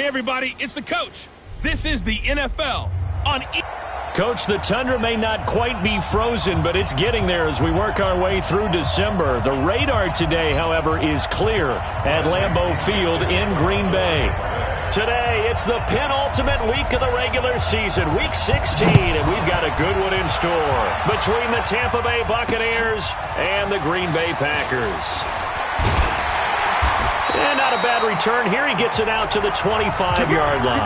Hey, everybody, it's the coach. This is the NFL on Coach, the tundra may not quite be frozen, but it's getting there as we work our way through December. The radar today, however, is clear at Lambeau Field in Green Bay. Today, it's the penultimate week of the regular season, Week 16, and we've got a good one in store between the Tampa Bay Buccaneers and the Green Bay Packers. And not a bad return here. He gets it out to the 25-yard line.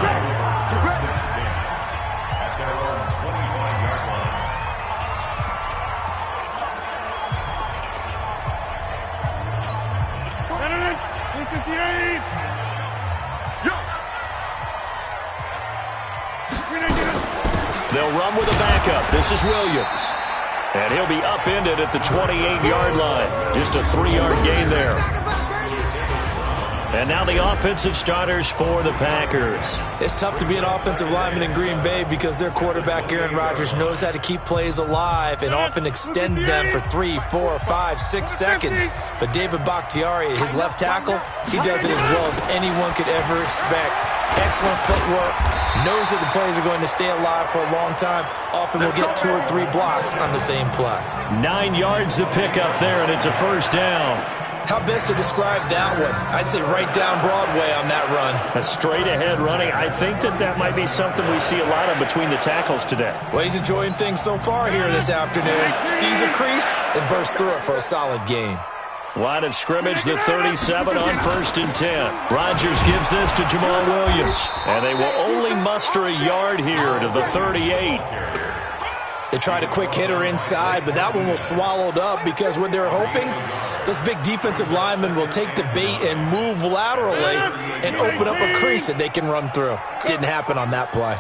They'll run with a backup. This is Williams. And he'll be upended at the 28-yard line. Just a 3-yard gain there. And now the offensive starters for the Packers. It's tough to be an offensive lineman in Green Bay because their quarterback, Aaron Rodgers, knows how to keep plays alive and often extends them for 3, 4, 5, 6 seconds. But David Bakhtiari, his left tackle, he does it as well as anyone could ever expect. Excellent footwork, knows that the plays are going to stay alive for a long time. Often will get 2 or 3 blocks on the same play. 9 yards to pick up there, and it's a first down. How best to describe that one? I'd say right down Broadway on that run. A straight-ahead running. I think that might be something we see a lot of between the tackles today. Well, he's enjoying things so far here this afternoon. Sees a crease and bursts through it for a solid gain. Line of scrimmage, the 37 on 1st and 10. Rodgers gives this to Jamal Williams. And they will only muster a yard here to the 38. They tried a quick hitter inside, but that one was swallowed up because what they're hoping, those big defensive linemen will take the bait and move laterally and open up a crease that they can run through. Didn't happen on that play.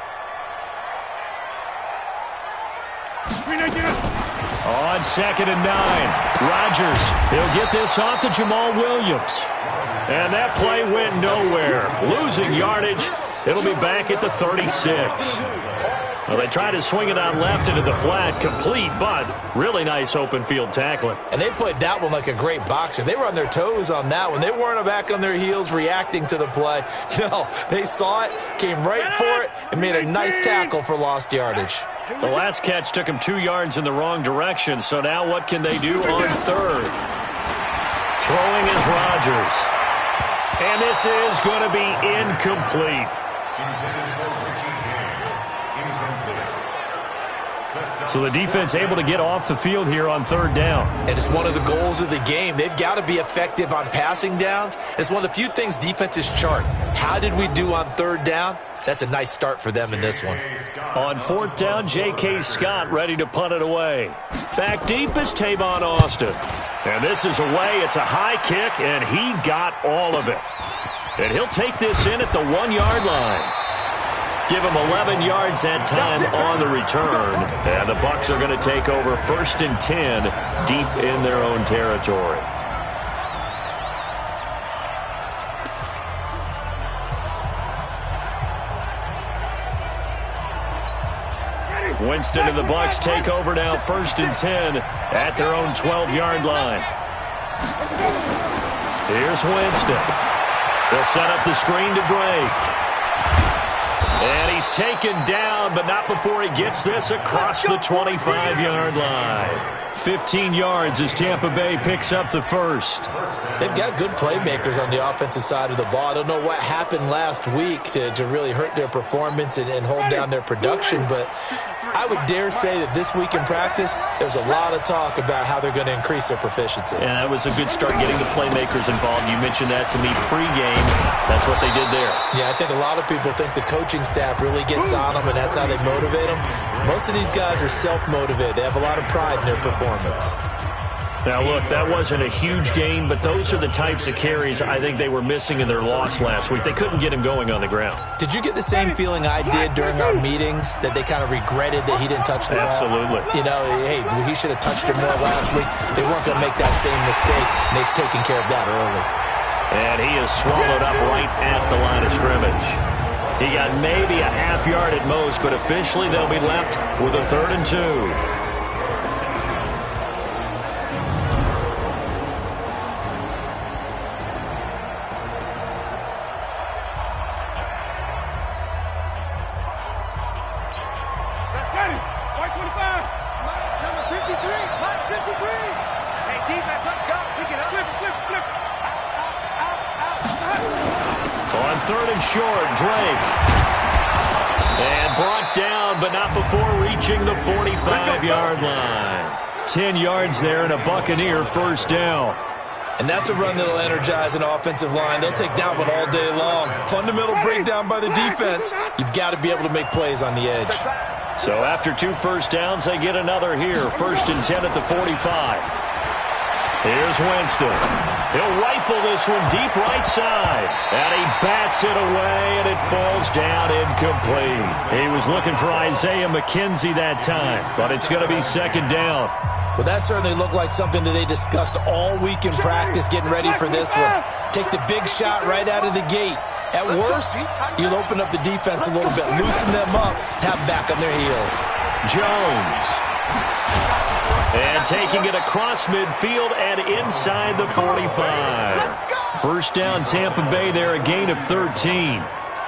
On 2nd and 9, Rodgers, he'll get this off to Jamal Williams. And that play went nowhere. Losing yardage, it'll be back at the 36. Well, they try to swing it out left into the flat, complete, but really nice open field tackling. And they played that one like a great boxer. They were on their toes on that one. They weren't back on their heels reacting to the play. No, they saw it, came right for it, and made a nice tackle for lost yardage. The last catch took him 2 yards in the wrong direction, so now what can they do on 3rd? Throwing is Rodgers. And this is going to be incomplete. So the defense able to get off the field here on 3rd down. And it's one of the goals of the game. They've got to be effective on passing downs. It's one of the few things defenses chart. How did we do on 3rd down? That's a nice start for them in this one. On 4th down, J.K. Scott ready to punt it away. Back deep is Tavon Austin. And this is away. It's a high kick, and he got all of it. And he'll take this in at the 1-yard line. Give him 11 yards that time on the return. And the Bucs are going to take over 1st and 10 deep in their own territory. Winston and the Bucs take over now 1st and 10 at their own 12-yard line. Here's Winston. They'll set up the screen to Drake. And he's taken down, but not before he gets this across the 25-yard line. 15 yards as Tampa Bay picks up the first. They've got good playmakers on the offensive side of the ball. I don't know what happened last week to really hurt their performance and hold down their production, but I would dare say that this week in practice, there's a lot of talk about how they're going to increase their proficiency. Yeah, that was a good start getting the playmakers involved. You mentioned that to me pregame. That's what they did there. Yeah, I think a lot of people think the coaching staff really gets on them, and that's how they motivate them. Most of these guys are self-motivated. They have a lot of pride in their performance. Now, look, that wasn't a huge gain, but those are the types of carries I think they were missing in their loss last week. They couldn't get him going on the ground. Did you get the same feeling I did during our meetings, that they kind of regretted that he didn't touch the ball? Absolutely. You know, hey, he should have touched it more last week. They weren't going to make that same mistake, and they've taken care of that early. And he is swallowed up right at the line of scrimmage. He got maybe a half yard at most, but officially they'll be left with a 3rd and 2. third and short. Drake. And brought down, but not before reaching the 45-yard line. 10 yards there and a Buccaneer first down. And that's a run that'll energize an offensive line. They'll take that one all day long. Fundamental breakdown by the defense. You've got to be able to make plays on the edge. So after 2 first downs, they get another here. 1st and 10 at the 45. Here's Winston. He'll rifle this one deep right side. And he bats it away, and it falls down incomplete. He was looking for Isaiah McKenzie that time, but it's going to be 2nd down. Well, that certainly looked like something that they discussed all week in practice, getting ready for this one. Take the big shot right out of the gate. At worst, you'll open up the defense a little bit, loosen them up, have them back on their heels. Jones. And taking it across midfield and inside the 45. First down, Tampa Bay there, a gain of 13.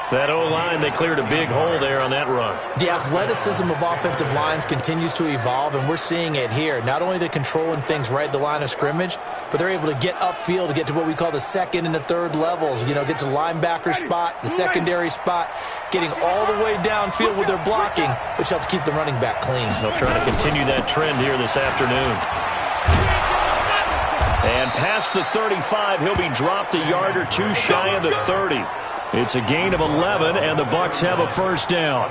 That O-line, they cleared a big hole there on that run. The athleticism of offensive lines continues to evolve, and we're seeing it here. Not only they're controlling things right at the line of scrimmage, but they're able to get upfield to get to what we call the 2nd and the 3rd levels. You know, get to the linebacker spot, the secondary spot, getting all the way downfield with their blocking, which helps keep the running back clean. They'll try to continue that trend here this afternoon. And past the 35, he'll be dropped a yard or 2 shy of the 30. It's a gain of 11, and the Bucs have a first down.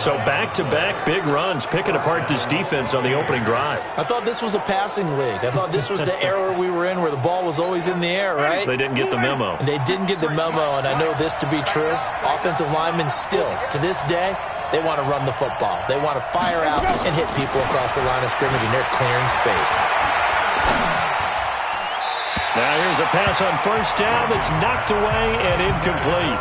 So back-to-back big runs, picking apart this defense on the opening drive. I thought this was a passing league. I thought this was the era we were in where the ball was always in the air, right? They didn't get the memo. And they didn't get the memo, and I know this to be true. Offensive linemen still, to this day, they want to run the football. They want to fire out and hit people across the line of scrimmage, and they're clearing space. Now here's a pass on first down that's knocked away and incomplete.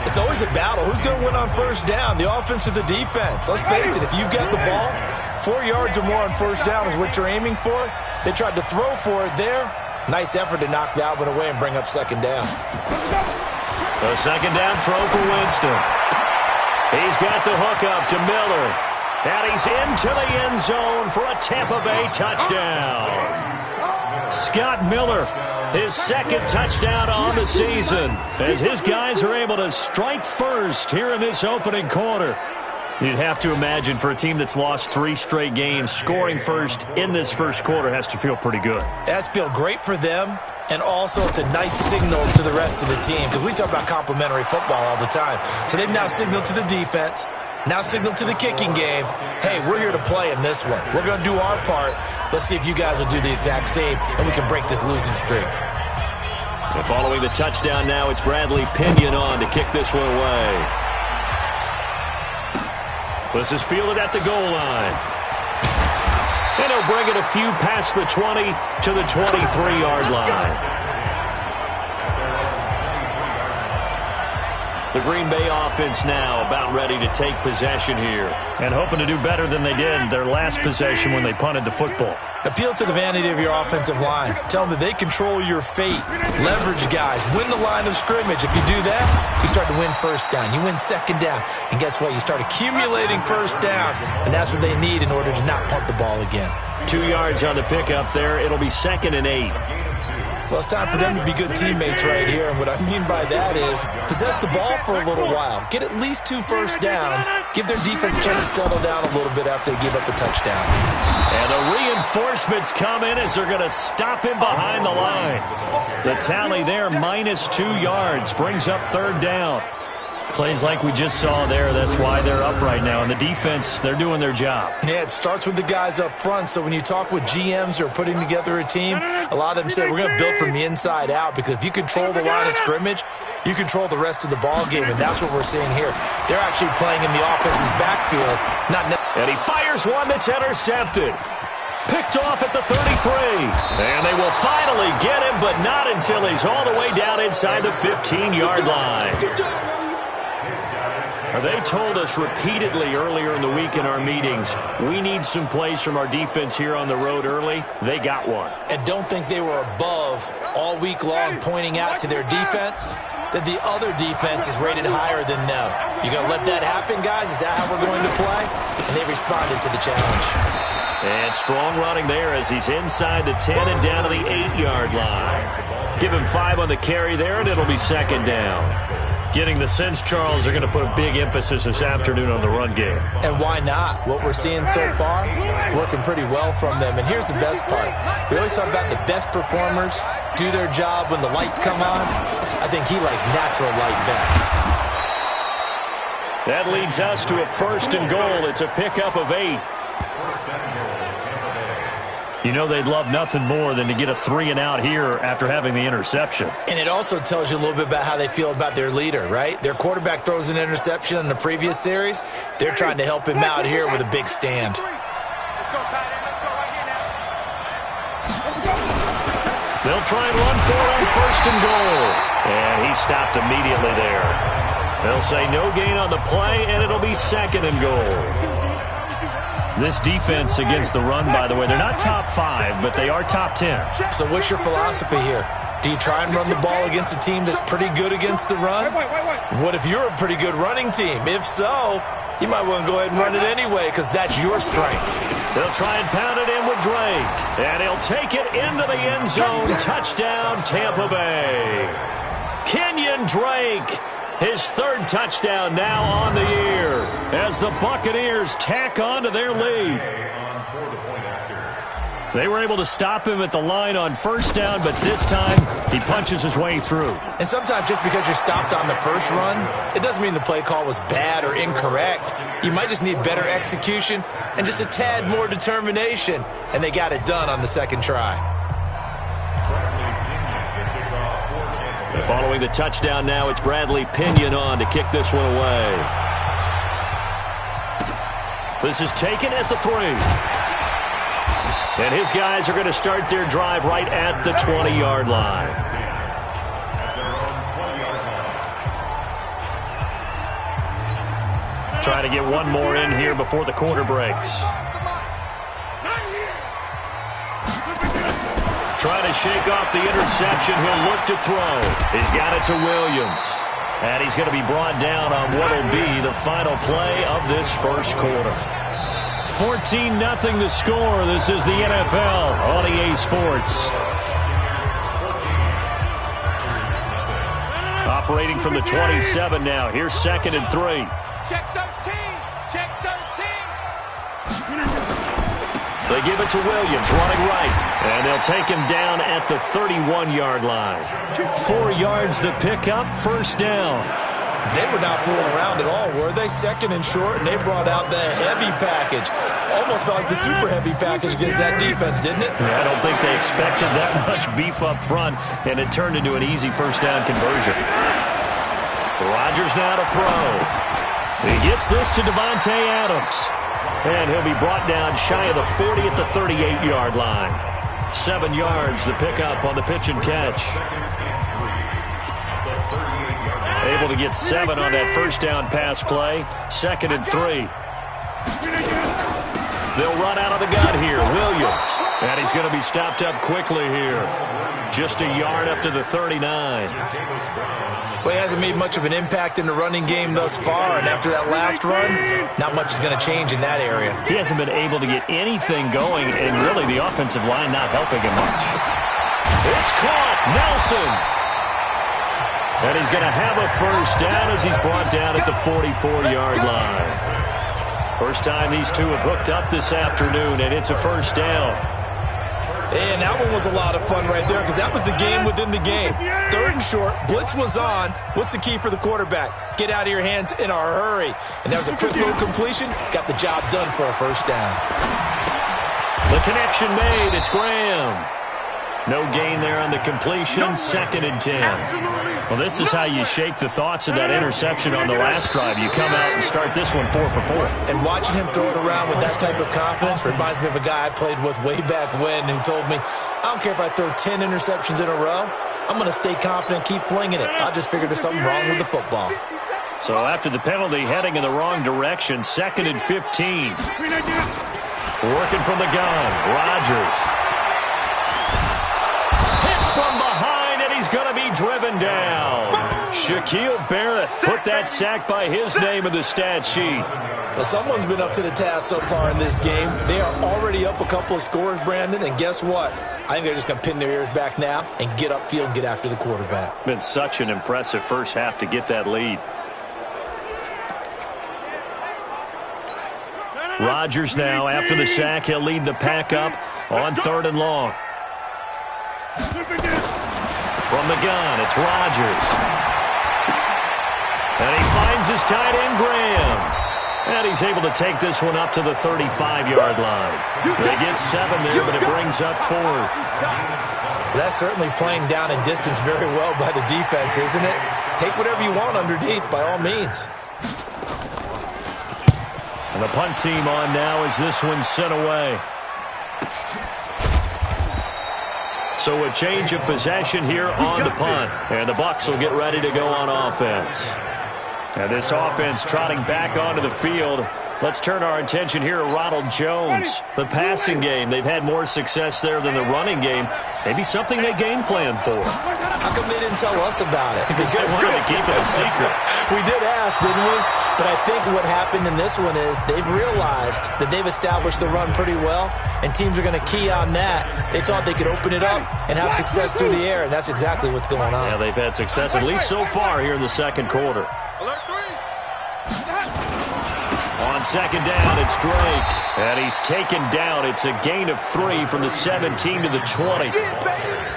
It's always a battle. Who's going to win on first down, the offense or the defense? Let's face it, if you've got the ball, 4 yards or more on first down is what you're aiming for. They tried to throw for it there. Nice effort to knock that one away and bring up 2nd down. A 2nd down throw for Winston. He's got the hook up to Miller. And he's into the end zone for a Tampa Bay touchdown. Scott Miller, his 2nd touchdown on the season, as his guys are able to strike first here in this opening quarter. You'd have to imagine for a team that's lost 3 straight games, scoring first in this first quarter has to feel pretty good. It has to feel great for them, and also it's a nice signal to the rest of the team, because we talk about complimentary football all the time. So they've now signaled to the defense, now signal to the kicking game, hey, we're here to play in this one. We're going to do our part. Let's see if you guys will do the exact same, and we can break this losing streak. And following the touchdown now, it's Bradley Pinion on to kick this one away. This is fielded at the goal line. And he'll bring it a few past the 20 to the 23-yard line. The Green Bay offense now about ready to take possession here, and hoping to do better than they did their last possession when they punted the football. Appeal to the vanity of your offensive line. Tell them that they control your fate. Leverage guys. Win the line of scrimmage. If you do that, you start to win first down. You win 2nd down. And guess what? You start accumulating first downs, and that's what they need in order to not punt the ball again. 2 yards on the pickup there. It'll be 2nd and 8. Well, it's time for them to be good teammates right here. And what I mean by that is possess the ball for a little while. Get at least 2 first downs. Give their defense a chance to settle down a little bit after they give up a touchdown. And the reinforcements come in as they're going to stop him behind the line. The tally there, minus 2 yards, brings up 3rd down. Plays like we just saw there, that's why they're up right now. And the defense, they're doing their job. Yeah, it starts with the guys up front. So when you talk with GMs who are putting together a team, a lot of them say we're going to build from the inside out, because if you control the line of scrimmage, you control the rest of the ball game, and that's what we're seeing here. They're actually playing in the offense's backfield. And he fires one that's intercepted. Picked off at the 33. And they will finally get him, but not until he's all the way down inside the 15-yard line. They told us repeatedly earlier in the week in our meetings, we need some plays from our defense here on the road early. They got one. And don't think they were above all week long pointing out to their defense that the other defense is rated higher than them. You going to let that happen, guys? Is that how we're going to play? And they responded to the challenge. And strong running there as he's inside the 10 and down to the 8-yard line. Give him 5 on the carry there, and it'll be 2nd down. Getting the sense, Charles, they're going to put a big emphasis this afternoon on the run game. And why not? What we're seeing so far, working pretty well from them. And here's the best part. We always talk about the best performers do their job when the lights come on. I think he likes natural light best. That leads us to a 1st and goal. It's a pickup of 8. You know they'd love nothing more than to get a 3-and-out here after having the interception. And it also tells you a little bit about how they feel about their leader, right? Their quarterback throws an interception in the previous series. They're trying to help him out here with a big stand. They'll try and run for it on 1st and goal. And he stopped immediately there. They'll say no gain on the play, and it'll be 2nd and goal. This defense against the run, by the way, they're not top 5, but they are top 10. So what's your philosophy here? Do you try and run the ball against a team that's pretty good against the run? What if you're a pretty good running team? If so, you might want to go ahead and run it anyway because that's your strength. They'll try and pound it in with Drake. And he'll take it into the end zone. Touchdown, Tampa Bay. Kenyon Drake. His 3rd touchdown now on the year as the Buccaneers tack on to their lead. They were able to stop him at the line on 1st down, but this time he punches his way through. And sometimes just because you're stopped on the first run, it doesn't mean the play call was bad or incorrect. You might just need better execution and just a tad more determination, and they got it done on the 2nd try. Following the touchdown now, it's Bradley Pinion on to kick this one away. This is taken at the 3. And his guys are going to start their drive right at the 20-yard line. Trying to get one more in here before the quarter breaks. Trying to shake off the interception. He'll look to throw. He's got it to Williams. And he's going to be brought down on what will be the final play of this 1st quarter. 14-0 the score. This is the NFL on EA Sports. Operating from the 27 now. Here's 2nd and 3. Check 13. Check 13. They give it to Williams, running right. And they'll take him down at the 31-yard line. 4 yards the pickup, 1st down. They were not fooling around at all, were they? 2nd and short, and they brought out the heavy package. Almost felt like the super heavy package against that defense, didn't it? Yeah, I don't think they expected that much beef up front, and it turned into an easy 1st down conversion. Rodgers now to throw. He gets this to Davante Adams. And he'll be brought down shy of the 40 at the 38-yard line. 7 yards, the pickup on the pitch and catch. Able to get 7 on that 1st down pass play. 2nd and 3. They'll run out of the gun here. Williams. And he's going to be stopped up quickly here. Just a yard up to the 39. Well, he hasn't made much of an impact in the running game thus far, and after that last run, not much is going to change in that area. He hasn't been able to get anything going, and really the offensive line not helping him much. It's caught. Nelson. And he's going to have a 1st down as he's brought down at the 44-yard line. First time these two have hooked up this afternoon, and it's a 1st down. And that one was a lot of fun right there because that was the game within the game. 3rd and short, blitz was on. What's the key for the quarterback? Get out of your hands in a hurry. And that was a quick little completion. Got the job done for a 1st down. The connection made. It's Graham. No gain there on the completion. 2nd and 10. Well, this is how you shake the thoughts of that interception on the last drive. You come out and start this one 4 for 4. And watching him throw it around with that type of confidence reminds me of a guy I played with way back when who told me, I don't care if I throw 10 interceptions in a row. I'm going to stay confident, keep flinging it. I just figured there's something wrong with the football. So after the penalty, heading in the wrong direction, 2nd and 15. Working from the gun, Rodgers. From behind, and he's going to be driven down. Shaquille Barrett put that sack by his name in the stat sheet. Well, someone's been up to the task so far in this game. They are already up a couple of scores, Brandon, and guess what? I think they're just going to pin their ears back now and get upfield and get after the quarterback. Been such an impressive first half to get that lead. Rodgers now, after the sack, he'll lead the pack up on 3rd and long. From the gun, it's Rodgers. And he finds his tight end, Graham. And he's able to take this one up to the 35-yard line. They get 7 there, but it brings up 4th. That's certainly playing down and distance very well by the defense, isn't it? Take whatever you want underneath, by all means. And the punt team on now as this one's sent away. So a change of possession here on the punt. And the Bucs will get ready to go on offense. And this offense trotting back onto the field. Let's turn our attention here to Ronald Jones. The passing game, they've had more success there than the running game. Maybe something they game plan for. How come they didn't tell us about it? Because they wanted to keep it a secret. We did ask, didn't we? But I think what happened in this one is they've realized that they've established the run pretty well, and teams are going to key on that. They thought they could open it up and have success through the air, and that's exactly what's going on. Yeah, they've had success, at least so far, here in the second quarter. On 2nd down, it's Drake. And he's taken down. It's a gain of 3 from the 17 to the 20.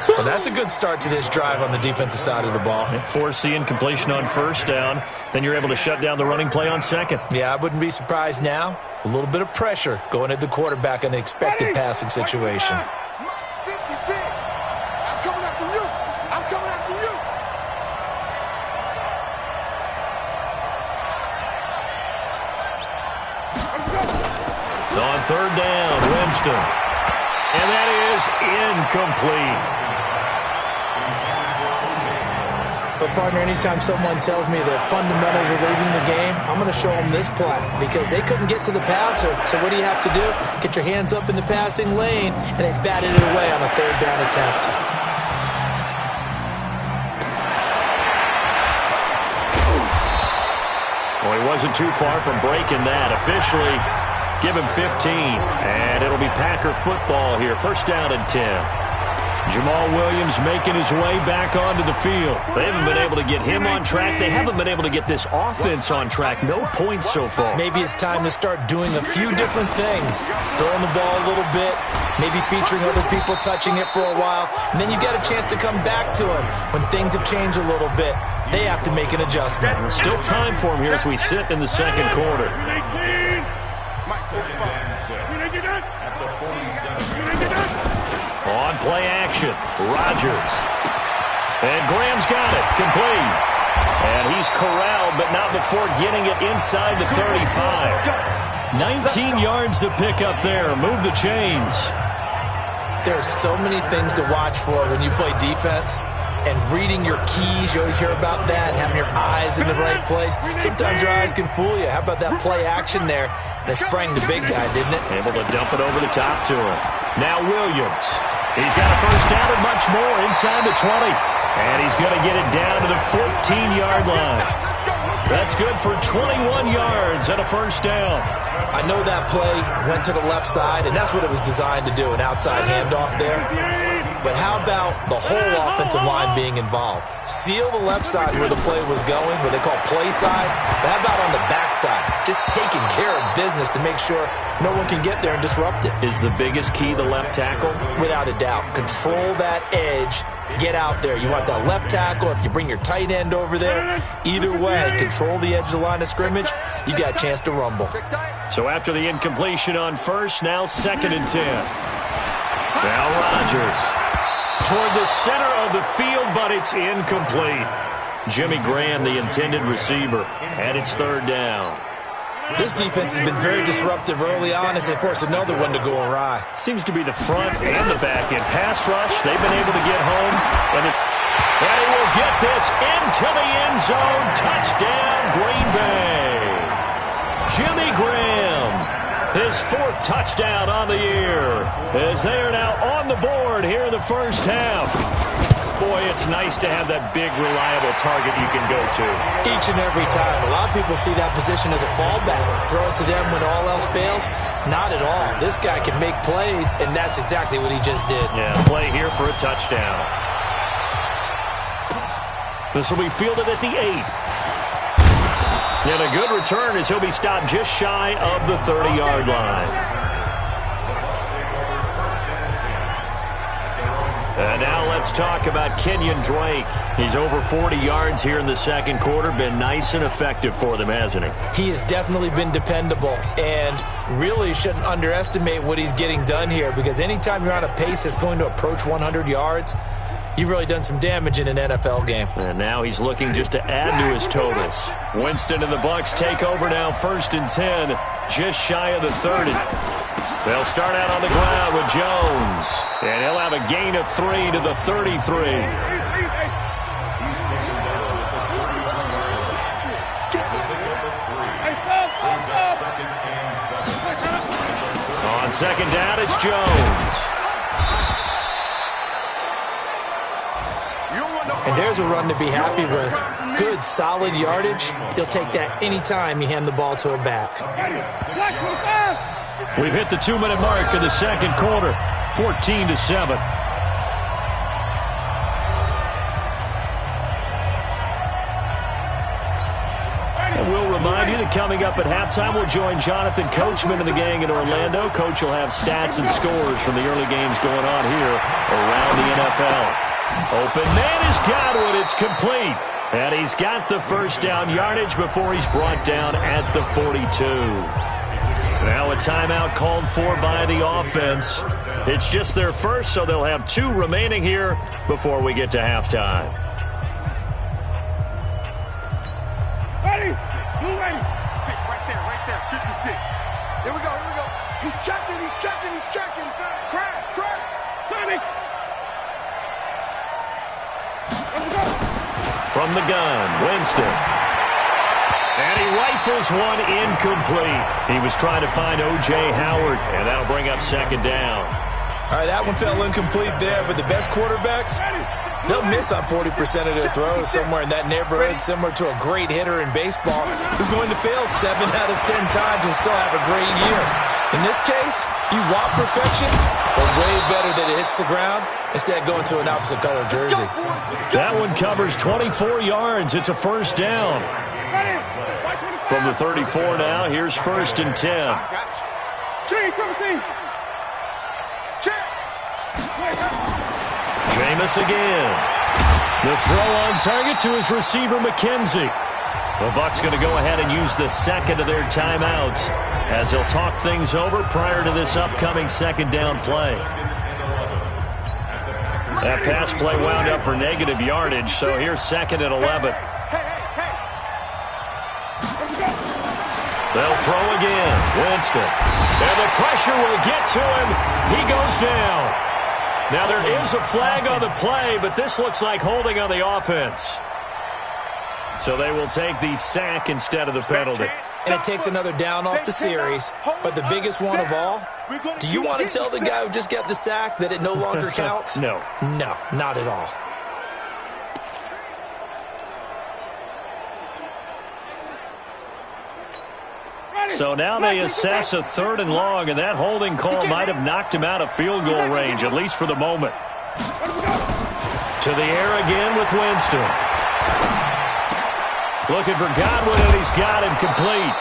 Well, that's a good start to this drive on the defensive side of the ball. And force the incompletion on 1st down. Then you're able to shut down the running play on 2nd. Yeah, I wouldn't be surprised now. A little bit of pressure going at the quarterback in an expected passing situation. I'm coming after you. I'm coming after you. On 3rd down, Winston. And that is incomplete. But, partner, anytime someone tells me the fundamentals are leaving the game, I'm going to show them this play because they couldn't get to the passer. So what do you have to do? Get your hands up in the passing lane, and they batted it away on a 3rd down attempt. Well, he wasn't too far from breaking that. Officially, give him 15. And it'll be Packer football here. 1st down and 10. Jamal Williams making his way back onto the field. They haven't been able to get him on track. They haven't been able to get this offense on track. No points so far. Maybe it's time to start doing a few different things. Throwing the ball a little bit, maybe featuring other people touching it for a while, and then you get a chance to come back to him when things have changed a little bit. They have to make an adjustment. Still time for him here as we sit in the second quarter. On play action, Rodgers. And Graham's got it, complete. And he's corralled, but not before getting it inside the 35. 19 yards to pick up there. Move the chains. There are so many things to watch for when you play defense. And reading your keys, you always hear about that, and having your eyes in the right place. Sometimes your eyes can fool you. How about that play action there? That sprang the big guy, didn't it? Able to dump it over the top to him. Now Williams. He's got a 1st down and much more inside the 20. And he's going to get it down to the 14-yard line. That's good for 21 yards and a 1st down. I know that play went to the left side, and that's what it was designed to do, an outside handoff there. But how about the whole offensive line being involved? Seal the left side where the play was going, what they call play side. But how about on the back side? Just taking care of business to make sure no one can get there and disrupt it. Is the biggest key the left tackle? Without a doubt. Control that edge. Get out there. You want that left tackle. If you bring your tight end over there, either way, control the edge of the line of scrimmage, you got a chance to rumble. So after the incompletion on 1st, now 2nd and 10. Now Rodgers. Toward the center of the field, but it's incomplete. Jimmy Graham, the intended receiver, and it's 3rd down. This defense has been very disruptive early on as they force another one to go awry. Seems to be the front and the back end. Pass rush, they've been able to get home. And he will get this into the end zone. Touchdown, Green Bay. Jimmy Graham, his 4th touchdown on the year, as they are now on the board here in the 1st half. Boy, it's nice to have that big, reliable target you can go to. Each and every time. A lot of people see that position as a fallback. Throw it to them when all else fails. Not at all. This guy can make plays, and that's exactly what he just did. Yeah, play here for a touchdown. This will be fielded at the 8. And a good return as he'll be stopped just shy of the 30-yard line. And now let's talk about Kenyon Drake. He's over 40 yards here in the second quarter. Been nice and effective for them, hasn't he? He has definitely been dependable, and really shouldn't underestimate what he's getting done here, because anytime you're on a pace that's going to approach 100 yards, you've really done some damage in an NFL game. And now he's looking just to add to his totals. Winston and the Bucs take over now, 1st and 10, just shy of the 30. They'll start out on the ground with Jones, and he'll have a gain of 3 to the 33. On second down, it's Jones. And there's a run to be happy with. Good, solid yardage. He'll take that anytime you hand the ball to a back. We've hit the 2-minute mark of the second quarter, 14-7. And we'll remind you that coming up at halftime, we'll join Jonathan Coachman and the gang in Orlando. Coach will have stats and scores from the early games going on here around the NFL. Open man is Godwin. It's complete. And he's got the first down yardage before he's brought down at the 42. Now a timeout called for by the offense. It's just their first, so they'll have 2 remaining here before we get to halftime. Ready? Blue ready. 6 right there, 56. Here we go. He's checking. Crash. Panic. From the gun, Winston. And he rifles one incomplete. He was trying to find O.J. Howard, and that'll bring up second down. All right, that one fell incomplete there, but the best quarterbacks, they'll miss on 40% of their throws somewhere in that neighborhood, similar to a great hitter in baseball who's going to fail 7 out of 10 times and still have a great year. In this case, you want perfection, but way better that it hits the ground instead of going to an opposite color jersey. That one covers 24 yards. It's a first down. From the 34 now, here's 1st and 10. Jameis again. The throw on target to his receiver, McKenzie. The Bucs going to go ahead and use the second of their timeouts as they'll talk things over prior to this upcoming second down play. That pass play wound up for negative yardage, so here's 2nd and 11. They'll throw again. Winston. And the pressure will get to him. He goes down. Now there is a flag on the play, but this looks like holding on the offense. So they will take the sack instead of the penalty. And it takes another down off the series. But the biggest one of all, do you want to tell the guy who just got the sack that it no longer counts? No. No, not at all. So now they assess a 3rd and long, and that holding call might have knocked him out of field goal range, at least for the moment. To the air again with Winston. Looking for Godwin, and he's got him complete.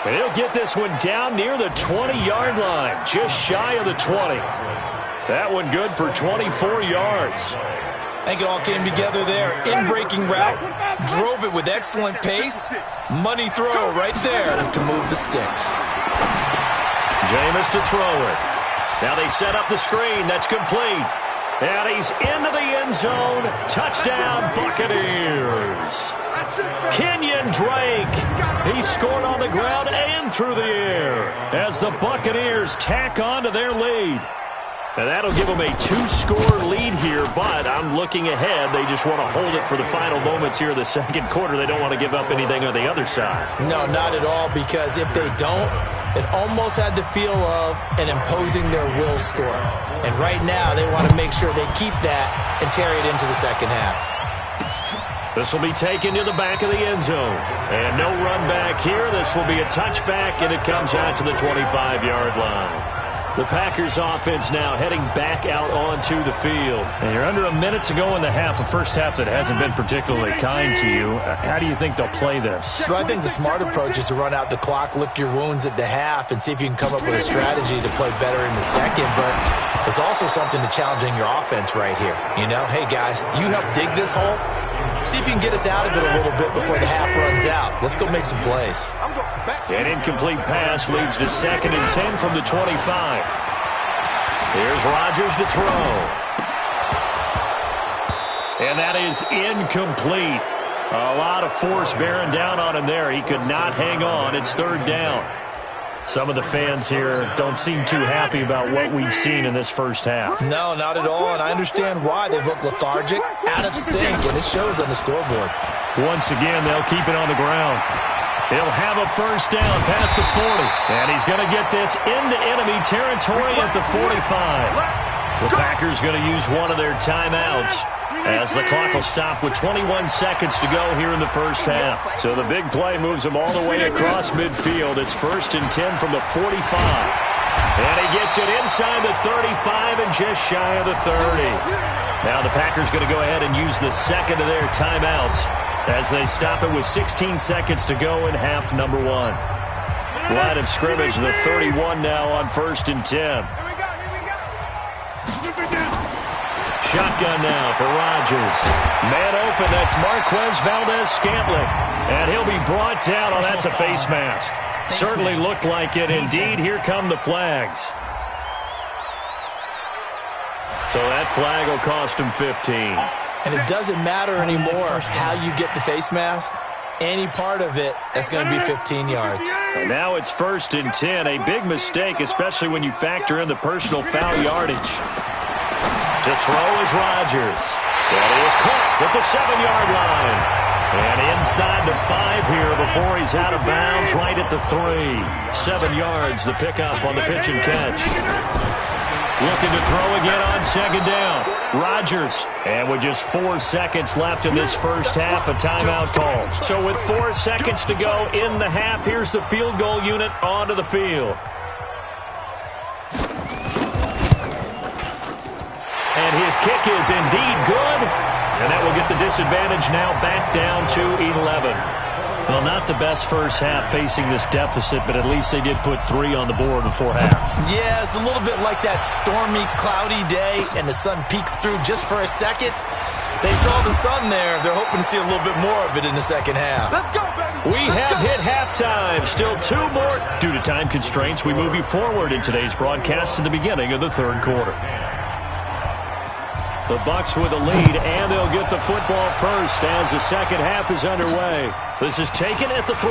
And he'll get this one down near the 20-yard line, just shy of the 20. That one good for 24 yards. I think it all came together there. In-breaking route, drove it with excellent pace. Money throw right there to move the sticks. Jameis to throw it. Now they set up the screen. That's complete. And he's into the end zone. Touchdown, Buccaneers. Kenyon Drake. He scored on the ground and through the air as the Buccaneers tack on to their lead. And that'll give them a 2-score lead here, but I'm looking ahead. They just want to hold it for the final moments here of the second quarter. They don't want to give up anything on the other side. No, not at all, because if they don't, It almost had the feel of an imposing their will score. And right now, they want to make sure they keep that and carry it into the second half. This will be taken to the back of the end zone. And no run back here. This will be a touchback, and it comes out to the 25-yard line. The Packers offense now heading back out onto the field. And you're under a minute to go in the half, a first half that hasn't been particularly kind to you. How do you think they'll play this? Well, I think the smart approach is to run out the clock, lick your wounds at the half, and see if you can come up with a strategy to play better in the second. But there's also something to challenging your offense right here. You know, hey, guys, you help dig this hole. See if you can get us out of it a little bit before the half runs out. Let's go make some plays. An incomplete pass leads to 2nd and 10 from the 25. Here's Rodgers to throw. And that is incomplete. A lot of force bearing down on him there. He could not hang on. It's 3rd down. Some of the fans here don't seem too happy about what we've seen in this first half. No, not at all, and I understand why. They look lethargic, out of sync, and it shows on the scoreboard. Once again, they'll keep it on the ground. He'll have a first down past the 40, and he's going to get this into enemy territory at the 45. The Packers going to use one of their timeouts as the clock will stop with 21 seconds to go here in the first half. So the big play moves them all the way across midfield. It's 1st and 10 from the 45. And he gets it inside the 35 and just shy of the 30. Now the Packers going to go ahead and use the second of their timeouts as they stop it with 16 seconds to go in half number 1. Line of scrimmage, the 31 now on 1st and 10. Shotgun now for Rodgers. Man open, that's Marquez Valdez-Scantling. And he'll be brought down. Oh, that's a face mask. Certainly looked like it. Indeed, here come the flags. So that flag will cost him 15. And it doesn't matter anymore how you get the face mask. Any part of it, that's going to be 15 yards. And now it's 1st and 10. A big mistake, especially when you factor in the personal foul yardage. To throw is Rodgers. And he is caught at the 7-yard line. And inside the 5 here before he's out of bounds, right at the 3. 7 yards, the pickup on the pitch and catch. Looking to throw again on 2nd down. Rodgers. And with just 4 seconds left in this first half, a timeout call. So with 4 seconds to go in the half, here's the field goal unit onto the field. And his kick is indeed good. And that will get the disadvantage now back down to 11. Well, not the best first half facing this deficit, but at least they did put 3 on the board before half. Yeah, it's a little bit like that stormy, cloudy day, and the sun peeks through just for a second. They saw the sun there. They're hoping to see a little bit more of it in the second half. Let's go, baby. We have hit halftime. Still 2 more. Due to time constraints, we move you forward in today's broadcast to the beginning of the 3rd quarter. The Bucs with a lead, and they'll get the football first as the second half is underway. This is taken at the 3.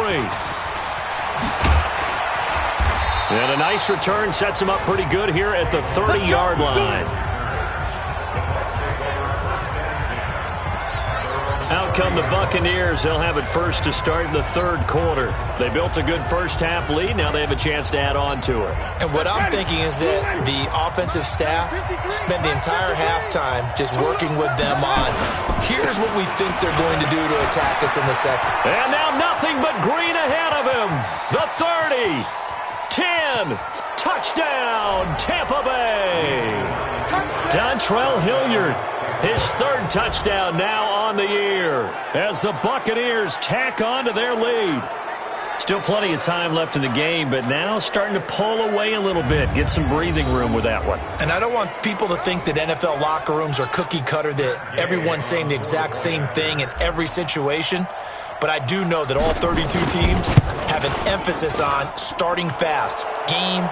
And a nice return sets him up pretty good here at the 30-yard line. Out come the Buccaneers. They'll have it first to start the 3rd quarter. They built a good first half lead. Now they have a chance to add on to it. And what I'm thinking is that the offensive staff spent the entire halftime just working with them on, here's what we think they're going to do to attack us in the second. And now nothing but green ahead of him. The 30, 10, touchdown, Tampa Bay. Dontrell Hilliard. His 3rd touchdown now on the year as the Buccaneers tack on to their lead. Still plenty of time left in the game, but now starting to pull away a little bit. Get some breathing room with that one. And I don't want people to think that NFL locker rooms are cookie cutter, that everyone's saying the exact same thing in every situation. But I do know that all 32 teams have an emphasis on starting fast. Game,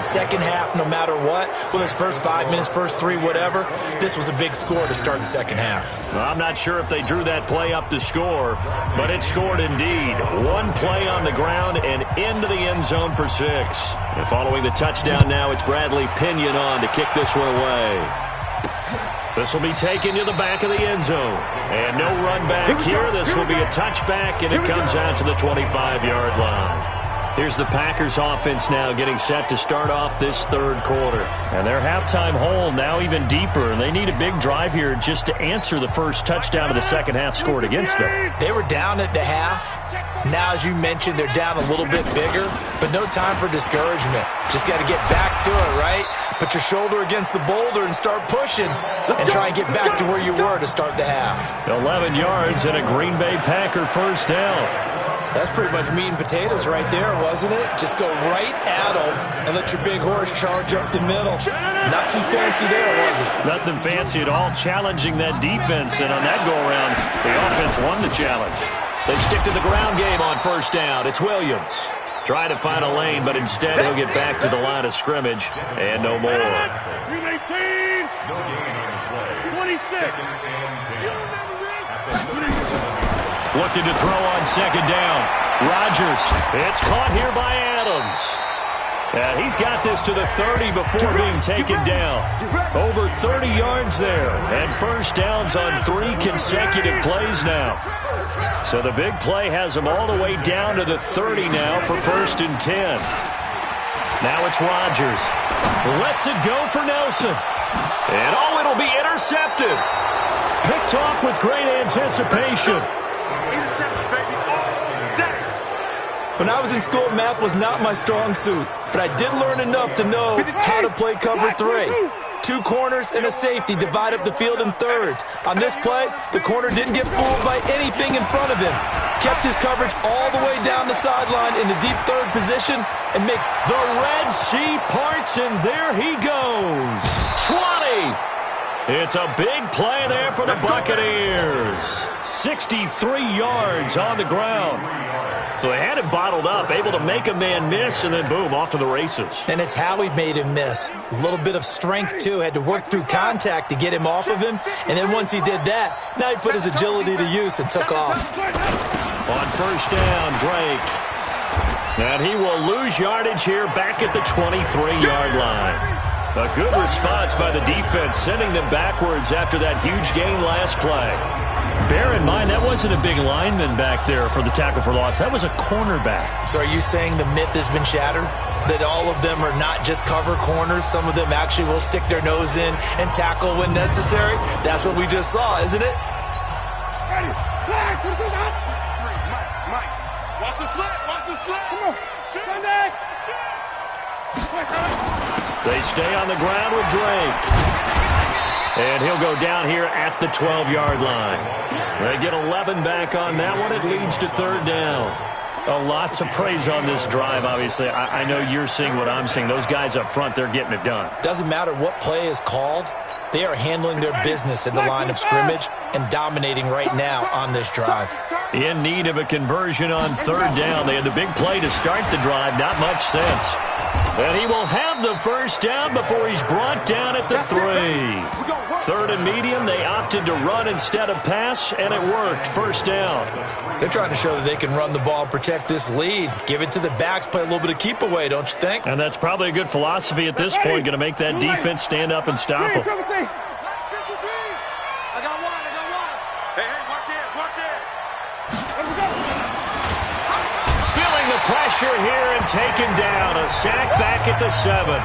second half, no matter what. Well, it's first 5 minutes, first 3, whatever. This was a big score to start the second half. Well, I'm not sure if they drew that play up to score, but it scored indeed. 1 play on the ground and into the end zone for 6. And following the touchdown now, it's Bradley Pinion on to kick this one away. This will be taken to the back of the end zone. And no run back here. This will be a touchback, and it comes out to the 25-yard line. Here's the Packers offense now getting set to start off this third quarter. And their halftime hole now even deeper. And they need a big drive here just to answer the first touchdown of the second half scored against them. They were down at the half. Now, as you mentioned, they're down a little bit bigger, but no time for discouragement. Just got to get back to it, right? Put your shoulder against the boulder and start pushing and try and get back to where you were to start the half. 11 yards and a Green Bay Packer first down. That's pretty much meat and potatoes right there, wasn't it? Just go right at them and let your big horse charge up the middle. Not too fancy there, was it? Nothing fancy at all, challenging that defense. And on that go-around, the offense won the challenge. They stick to the ground game on first down. It's Williams. Trying to find a lane, but instead he'll get back to the line of scrimmage and no more. 319, 26. Looking to throw on second down. Rodgers. It's caught here by Adams. And he's got this to the 30 before being taken down. Over 30 yards there. And first downs on 3 consecutive plays now. So the big play has him all the way down to the 30 now for first and 10. Now it's Rodgers. Lets it go for Nelson. And it'll be intercepted. Picked off with great anticipation. When I was in school, math was not my strong suit, but I did learn enough to know how to play cover 3. 2 corners and a safety divide up the field in thirds. On this play, the corner didn't get fooled by anything in front of him. Kept his coverage all the way down the sideline in the deep third position and makes the Red Sea parts, and there he goes. 20. It's a big play there for the Buccaneers. 63 yards on the ground. So they had it bottled up, able to make a man miss, and then boom, off to the races. And it's how he made him miss. A little bit of strength, too. Had to work through contact to get him off of him. And then once he did that, now he put his agility to use and took off. On first down, Drake. And he will lose yardage here back at the 23-yard line. A good response by the defense, sending them backwards after that huge gain last play. Bear in mind, that wasn't a big lineman back there for the tackle for loss. That was a cornerback. So are you saying the myth has been shattered? That all of them are not just cover corners? Some of them actually will stick their nose in and tackle when necessary? That's what we just saw, isn't it? Ready. Flag. Mike. Watch the slip. Come on. Sunday. They stay on the ground with Drake. And he'll go down here at the 12-yard line. They get 11 back on that one. It leads to third down. A lot to praise on this drive, obviously. I know you're seeing what I'm seeing. Those guys up front, they're getting it done. Doesn't matter what play is called. They are handling their business at the line of scrimmage and dominating right now on this drive. In need of a conversion on third down. They had the big play to start the drive. Not much sense. And he will have the first down before he's brought down at the 3. Third and medium, they opted to run instead of pass, and it worked. First down. They're trying to show that they can run the ball and protect this lead. Give it to the backs, play a little bit of keep away, don't you think? And that's probably a good philosophy at this point, going to make that defense stand up and stop them. I got one. Hey, watch it. Feeling the pressure here and taken down. A sack back at the 7.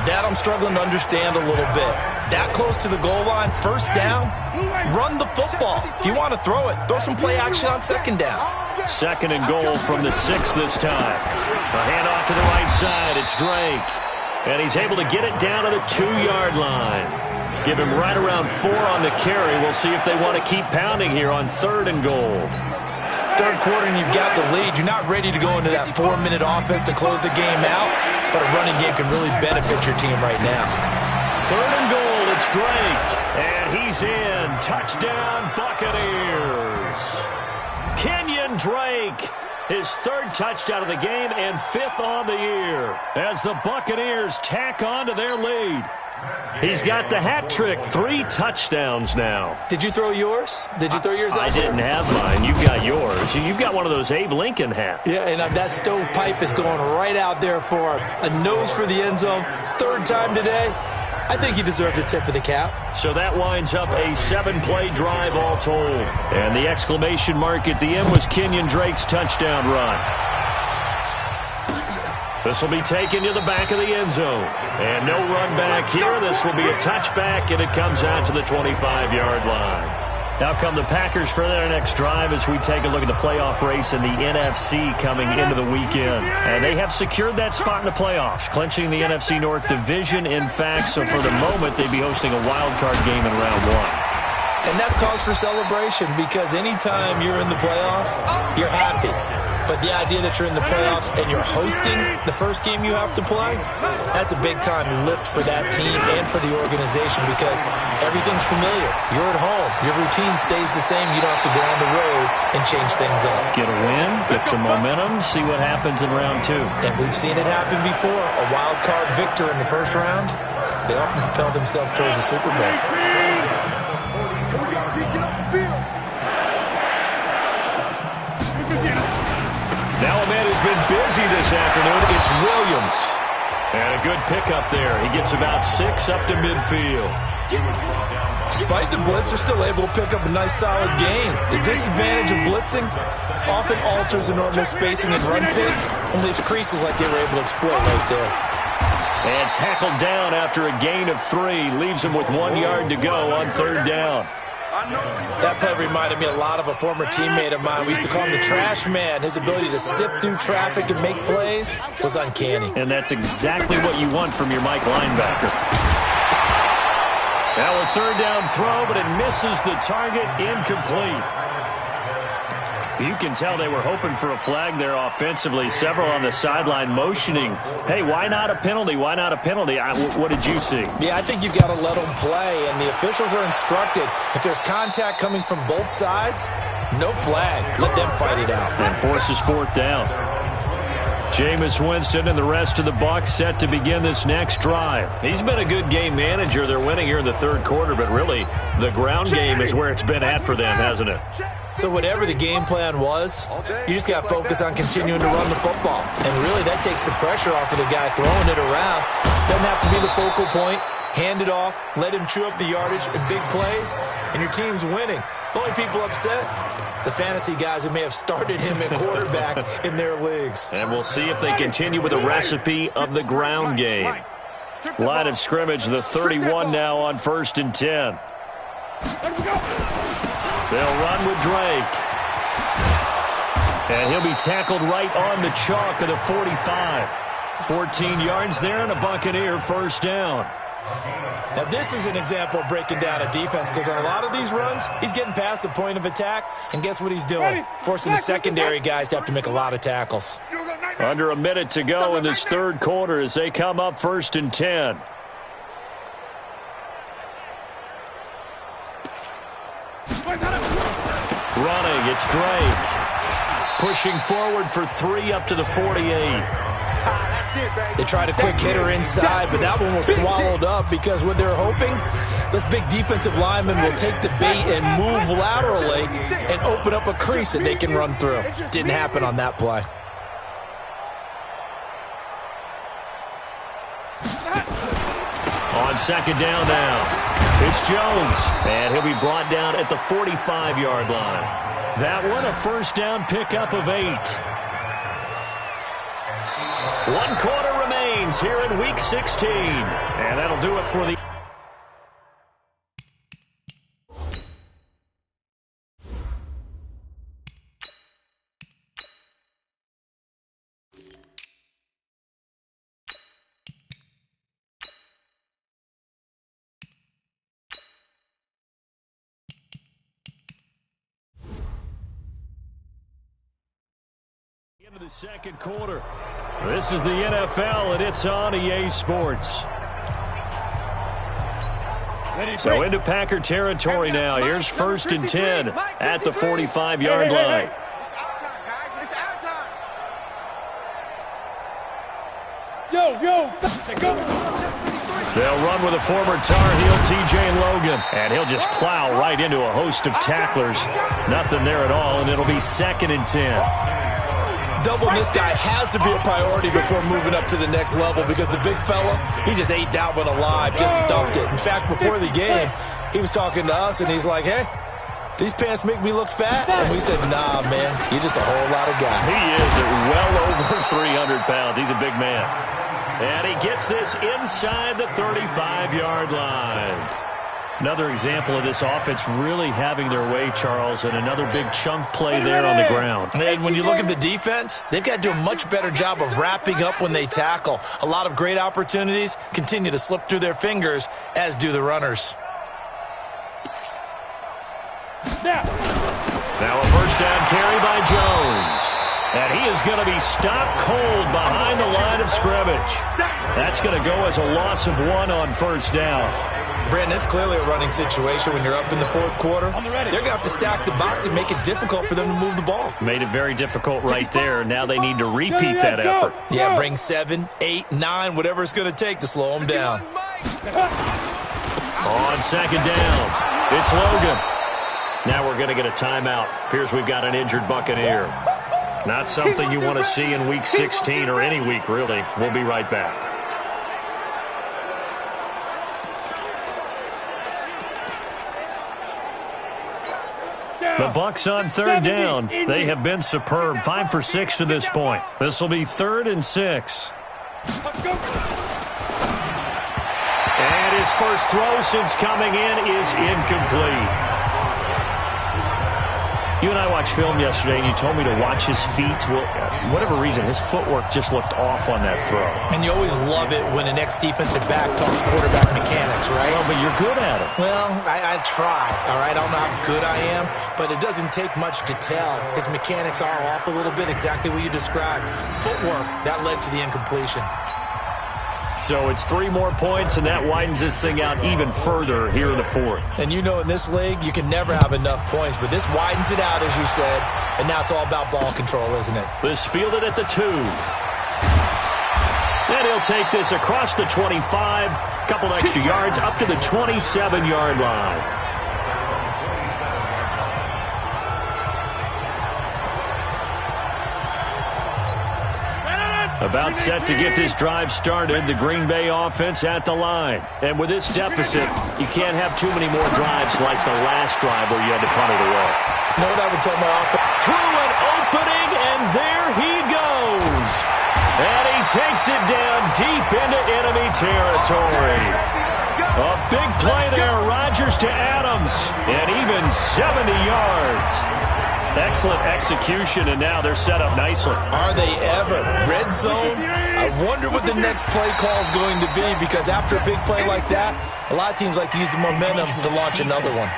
That I'm struggling to understand a little bit. That close to the goal line, first down, run the football. If you want to throw it, throw some play action on second down. Second and goal from the 6 this time. A handoff to the right side. It's Drake. And he's able to get it down to the 2-yard line. Give him right around 4 on the carry. We'll see if they want to keep pounding here on third and goal. Third quarter and you've got the lead. You're not ready to go into that 4-minute offense to close the game out, but a running game can really benefit your team right now. Third and goal, it's Drake. And he's in. Touchdown, Buccaneers. Kenyon Drake, his 3rd touchdown of the game and 5th on the year as the Buccaneers tack on to their lead. He's got the hat trick, 3 touchdowns now. Did you throw yours? Did you throw yours out? I didn't have mine. You've got yours. You've got one of those Abe Lincoln hats. Yeah, and that stovepipe is going right out there for a nose for the end zone. 3rd time today. I think he deserves a tip of the cap. So that winds up a 7-play drive all told. And the exclamation mark at the end was Kenyon Drake's touchdown run. This will be taken to the back of the end zone. And no run back here. This will be a touchback, and it comes out to the 25-yard line. Now come the Packers for their next drive as we take a look at the playoff race in the NFC coming into the weekend. And they have secured that spot in the playoffs, clinching the NFC North division, in fact. So for the moment, they'd be hosting a wild card game in round one. And that's cause for celebration because anytime you're in the playoffs, you're happy. But the idea that you're in the playoffs and you're hosting the first game you have to play, that's a big-time lift for that team and for the organization because everything's familiar. You're at home. Your routine stays the same. You don't have to go on the road and change things up. Get a win, get some momentum, see what happens in round two. And we've seen it happen before. A wild card victor in the first round, they often propel themselves towards the Super Bowl. Here we go, G. Get off the field. Now a man who's been busy this afternoon, it's Williams. And a good pickup there. He gets about 6 up to midfield. Despite the blitz, they're still able to pick up a nice solid gain. The disadvantage of blitzing often alters the normal spacing and run fits and leaves creases like they were able to exploit right there. And tackled down after a gain of 3. Leaves him with 1 yard to go on third down. That play reminded me a lot of a former teammate of mine. We used to call him the trash man. His ability to sift through traffic and make plays was uncanny. And that's exactly what you want from your Mike linebacker. Now a third down throw, but it misses the target, incomplete. You can tell they were hoping for a flag there offensively. Several on the sideline motioning, hey, why not a penalty? Why not a penalty? What did you see? Yeah, I think you've got to let them play, and the officials are instructed. If there's contact coming from both sides, no flag. Let them fight it out. And forces fourth down. Jameis Winston and the rest of the Bucs set to begin this next drive. He's been a good game manager. They're winning here in the third quarter, but really the ground game is where it's been at for them, hasn't it? So whatever the game plan was, you just got to focus on continuing to run the football. And really, that takes the pressure off of the guy throwing it around. Doesn't have to be the focal point. Hand it off, let him chew up the yardage in big plays, and your team's winning. The only people upset, the fantasy guys who may have started him at quarterback in their leagues. And we'll see if they continue with the recipe of the ground game. Line of scrimmage, the 31 now on 1st and 10. They'll run with Drake. And he'll be tackled right on the chalk of the 45. 14 yards there and a Buccaneer first down. Now, this is an example of breaking down a defense because on a lot of these runs, he's getting past the point of attack, and guess what he's doing? Forcing the secondary guys to have to make a lot of tackles. Under a minute to go in this third quarter as they come up 1st and 10. Running, it's Drake. Pushing forward for 3 up to the 48. They tried a quick hitter inside, but that one was swallowed up because what they're hoping, those big defensive linemen will take the bait and move laterally and open up a crease that they can run through. Didn't happen on that play. On second down now, it's Jones, and he'll be brought down at the 45-yard line. That one, a first down pickup of 8. 1 quarter remains here in Week 16, and that'll do it for the... Into the second quarter. This is the NFL, and it's on EA Sports. So into Packer territory now. Here's 1st and 10 at the 45-yard line. It's our time, guys. It's our time. Go. They'll run with a former Tar Heel, TJ Logan. And he'll just plow right into a host of tacklers. Nothing there at all, and it'll be 2nd and 10. Doubling this guy has to be a priority before moving up to the next level because the big fella, he just ate that one alive, just stuffed it. In fact, before the game, he was talking to us, and he's like, hey, these pants make me look fat? And we said, nah, man, you're just a whole lot of guy. He is at well over 300 pounds. He's a big man. And he gets this inside the 35-yard line. Another example of this offense really having their way, Charles, and another big chunk play there on the ground. And when you look at the defense, they've got to do a much better job of wrapping up when they tackle. A lot of great opportunities continue to slip through their fingers, as do the runners. Now a first down carry by Jones. And he is going to be stopped cold behind the line of scrimmage. That's going to go as a loss of 1 on first down. Brandon, it's clearly a running situation when you're up in the fourth quarter. They're going to have to stack the box and make it difficult for them to move the ball. Made it very difficult right there. Now they need to repeat that effort. Yeah, bring 7, 8, 9, whatever it's going to take to slow them down. On second down, it's Logan. Now we're going to get a timeout. Appears we've got an injured Buccaneer. Not something you want to see in Week 16 or any week, really. We'll be right back. The Bucs on third down. They have been superb. 5 for 6 to this point. This will be 3rd and 6. And his first throw since coming in is incomplete. You and I watched film yesterday, and you told me to watch his feet. Well, for whatever reason, his footwork just looked off on that throw. And you always love it when an ex-defensive back talks quarterback mechanics, right? Well, but you're good at it. Well, I try, all right? I don't know how good I am, but it doesn't take much to tell. His mechanics are off a little bit, exactly what you described. Footwork, that led to the incompletion. So it's 3 more points, and that widens this thing out even further here in the fourth. And you know in this league, you can never have enough points, but this widens it out, as you said, and now it's all about ball control, isn't it? This fielded at the 2. And he'll take this across the 25, couple extra yards, up to the 27-yard line. About set to get this drive started, the Green Bay offense at the line. And with this deficit, you can't have too many more drives like the last drive where you had to punt it away. You know what I would tell my offense? Through an opening, and there he goes. And he takes it down deep into enemy territory. A big play there, Rodgers to Adams, and even 70 yards. Excellent execution, and now they're set up nicely. Are they ever? Red zone? I wonder what the next play call is going to be, because after a big play like that, a lot of teams like to use the momentum to launch another one.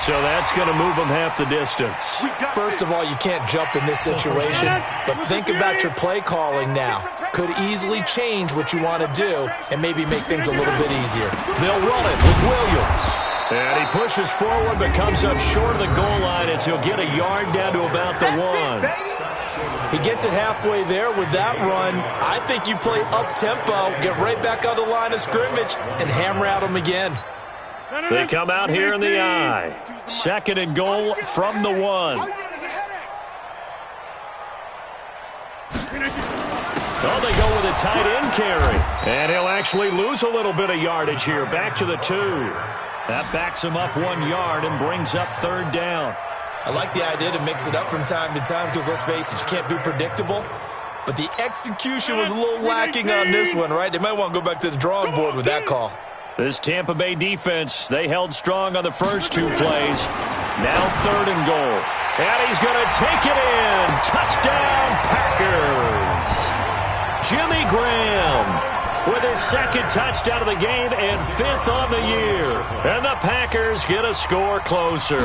So that's going to move them half the distance. First of all, you can't jump in this situation, but think about your play calling now. Could easily change what you want to do and maybe make things a little bit easier. They'll run it with Williams. And he pushes forward but comes up short of the goal line as he'll get a yard down to about the 1. He gets it halfway there with that run. I think you play up-tempo, get right back on the line of scrimmage, and hammer at him again. They come out here in the I. 2nd and goal from the 1. Oh, they go with a tight end carry. And he'll actually lose a little bit of yardage here. Back to the 2. That backs him up 1 yard and brings up 3rd down. I like the idea to mix it up from time to time because, let's face it, you can't be predictable. But the execution was a little lacking on this one, right? They might want to go back to the drawing board with that call. This Tampa Bay defense, they held strong on the first 2 plays. Now 3rd and goal. And he's going to take it in. Touchdown, Packers. Jimmy Graham with his 2nd touchdown of the game and 5th on the year. And the Packers get a score closer.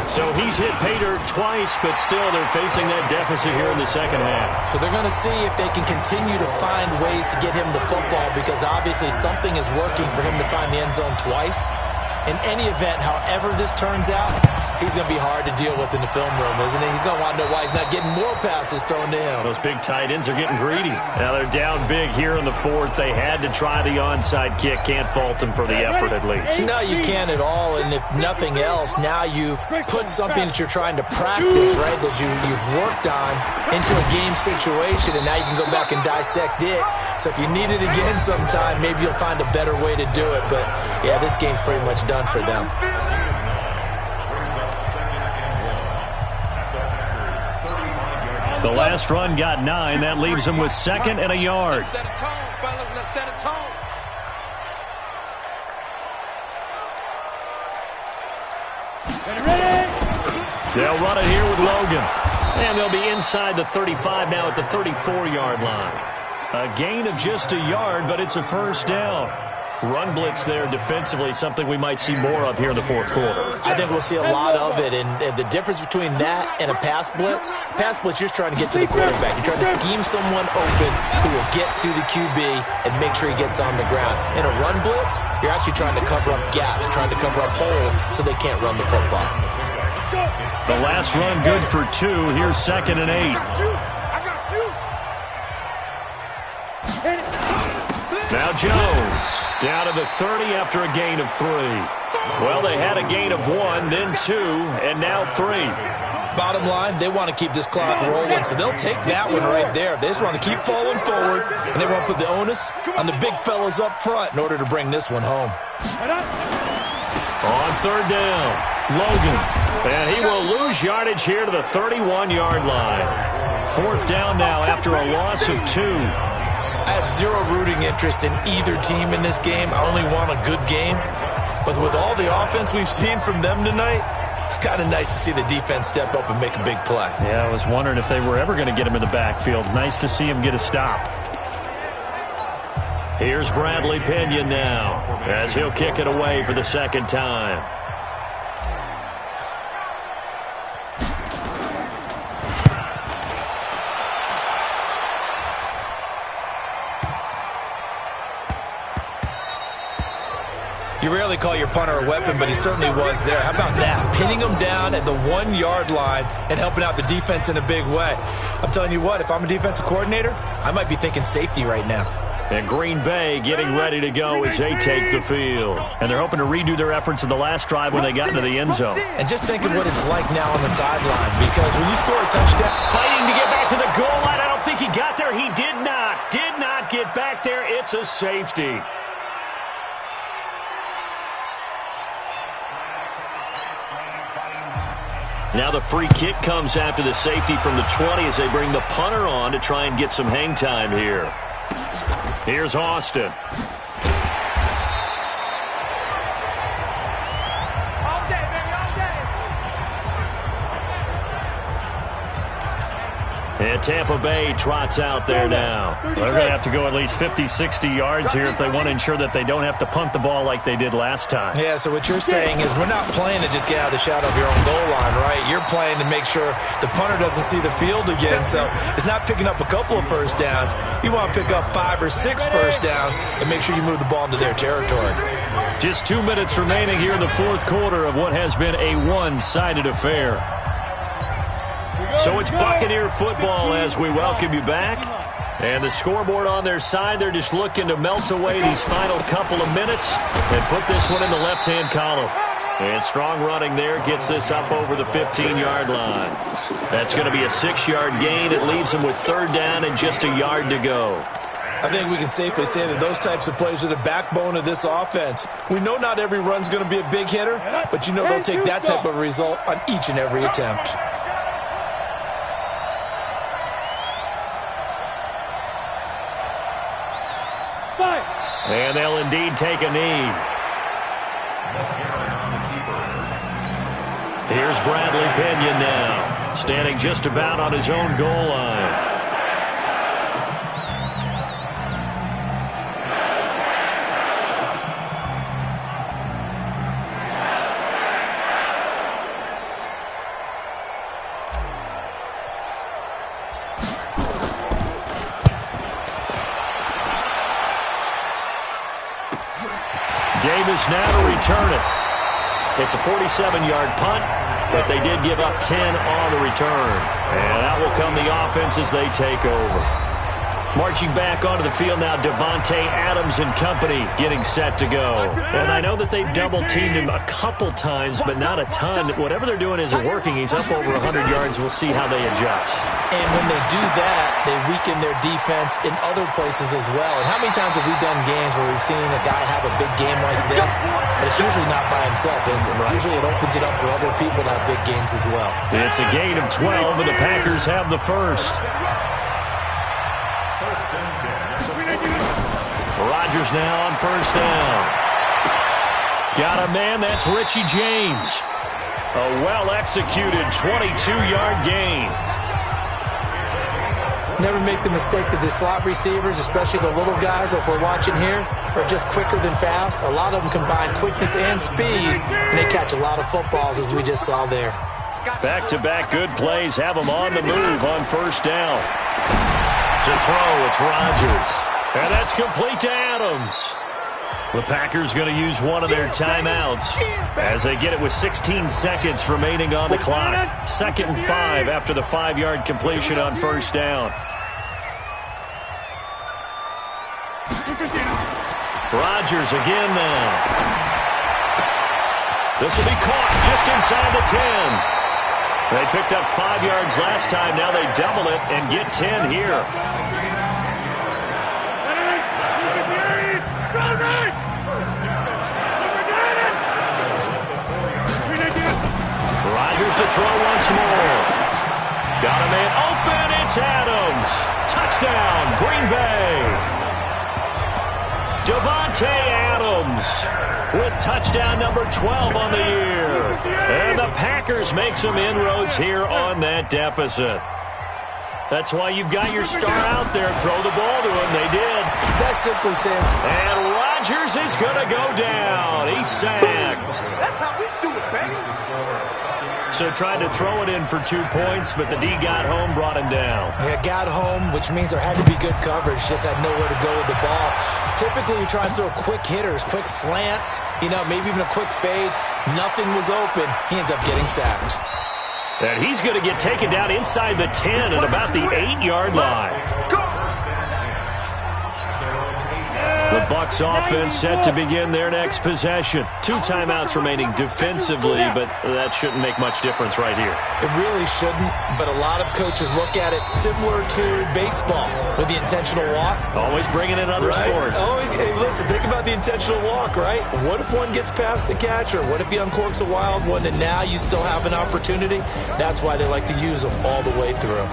So he's hit pay dirt twice, but still they're facing that deficit here in the second half. So they're going to see if they can continue to find ways to get him the football, because obviously something is working for him to find the end zone twice. In any event, however this turns out, he's going to be hard to deal with in the film room, isn't he? He's going to want to know why he's not getting more passes thrown to him. Those big tight ends are getting greedy. Now they're down big here in the 4th. They had to try the onside kick. Can't fault them for the effort at least. No, you can't at all. And if nothing else, now you've put something that you're trying to practice, right, that you've worked on into a game situation, and now you can go back and dissect it So if you need it again sometime, maybe you'll find a better way to do it. But, yeah, this game's pretty much done for them. The last run got 9. That leaves them with 2nd and a yard. Set a tone, fellas. Let's set a tone. They'll run it here with Logan. And they'll be inside the 35 now at the 34-yard line. A gain of just a yard, but it's a first down. Run blitz there defensively, something we might see more of here in the fourth quarter. I think we'll see a lot of it, and the difference between that and a pass blitz, you're just trying to get to the quarterback. You're trying to scheme someone open who will get to the QB and make sure he gets on the ground. In a run blitz, you're actually trying to cover up gaps, trying to cover up holes so they can't run the football. The last run good for 2. Here's 2nd and 8. I got you. Now Jones down to the 30 after a gain of 3. Well, they had a gain of 1, then 2, and now 3. Bottom line, they want to keep this clock rolling, so they'll take that one right there. They just want to keep falling forward, and they want to put the onus on the big fellas up front in order to bring this one home. On 3rd down, Logan. And he will lose yardage here to the 31-yard line. 4th down now after a loss of 2. I have zero rooting interest in either team in this game. I only want a good game. But with all the offense we've seen from them tonight, it's kind of nice to see the defense step up and make a big play. Yeah, I was wondering if they were ever going to get him in the backfield. Nice to see him get a stop. Here's Bradley Pinion now as he'll kick it away for the 2nd time. You rarely call your punter a weapon, but he certainly was there. How about that? Pinning him down at the 1-yard line and helping out the defense in a big way. I'm telling you what, if I'm a defensive coordinator, I might be thinking safety right now. And Green Bay getting ready to go as they take the field. And they're hoping to redo their efforts in the last drive when they got into the end zone. And just think of what it's like now on the sideline, because when you score a touchdown... Fighting to get back to the goal line. I don't think he got there. He did not. Did not get back there. It's a safety. Now the free kick comes after the safety from the 20 as they bring the punter on to try and get some hang time here. Here's Austin. And Tampa Bay trots out there now. Well, they're going to have to go at least 50, 60 yards here if they want to ensure that they don't have to punt the ball like they did last time. Yeah, so what you're saying is we're not playing to just get out of the shadow of your own goal line, right? You're playing to make sure the punter doesn't see the field again. So it's not picking up a couple of first downs. You want to pick up 5 or 6 first downs and make sure you move the ball into their territory. Just 2 minutes remaining here in the fourth quarter of what has been a one-sided affair. So it's Buccaneer football as we welcome you back. And the scoreboard on their side, they're just looking to melt away these final couple of minutes and put this one in the left-hand column. And strong running there gets this up over the 15-yard line. That's going to be a 6-yard gain. It leaves them with 3rd down and just a yard to go. I think we can safely say that those types of plays are the backbone of this offense. We know not every run's going to be a big hitter, but you know they'll take that type of result on each and every attempt. And they'll indeed take a knee. Here's Bradley Pinion now, standing just about on his own goal line. Davis now to return it. It's a 47-yard punt, but they did give up 10 on the return. And out will come the offense as they take over. Marching back onto the field now, Davante Adams and company getting set to go. And I know that they've double-teamed him a couple times, but not a ton. Whatever they're doing isn't working. He's up over 100 yards. We'll see how they adjust. And when they do that, they weaken their defense in other places as well. And how many times have we done games where we've seen a guy have a big game like this? But it's usually not by himself, is it? Right. Usually it opens it up for other people to have big games as well. It's a gain of 12, and the Packers have the first. Rodgers now on first down. Got a man, that's Richie James. A well-executed 22-yard gain. Never make the mistake that the slot receivers, especially the little guys like we're watching here, are just quicker than fast. A lot of them combine quickness and speed, and they catch a lot of footballs, as we just saw there. Back-to-back good plays have them on the move on first down. To throw, it's Rodgers. And that's complete to Adams. The Packers going to use one of their timeouts as they get it with 16 seconds remaining on the clock. 2nd and 5 after the 5-yard completion on first down. Rodgers again now. This will be caught just inside the 10. They picked up 5 yards last time. Now they double it and get 10 here. Rodgers to throw once more. Got a man open. It's Adams. Touchdown, Green Bay. Davante Adams with touchdown number 12 on the year. And the Packers make some inroads here on that deficit. That's why you've got your star out there. Throw the ball to him. They did. That's simply simple. And Rodgers is going to go down. He's sacked. That's how we do it, baby. So tried to throw it in for 2 points, but the D got home, brought him down. Yeah, got home, which means there had to be good coverage. Just had nowhere to go with the ball. Typically, you try and throw quick hitters, quick slants, maybe even a quick fade. Nothing was open. He ends up getting sacked. And he's going to get taken down inside the 10 at about the 8-yard line. The Bucs offense set to begin their next possession. 2 timeouts remaining defensively, but that shouldn't make much difference right here. It really shouldn't, but a lot of coaches look at it similar to baseball with the intentional walk. Always bringing in other sports. Always. Hey, listen, think about the intentional walk, right? What if one gets past the catcher? What if he uncorks a wild one and now you still have an opportunity? That's why they like to use them all the way through.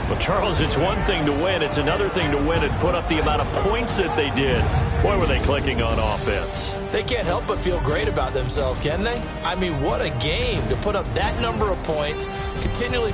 Well, Charles, it's one thing to win. It's another thing to win and put up the amount of points that they did. Boy, were they clicking on offense. They can't help but feel great about themselves, can they? I mean, what a game to put up that number of points, continually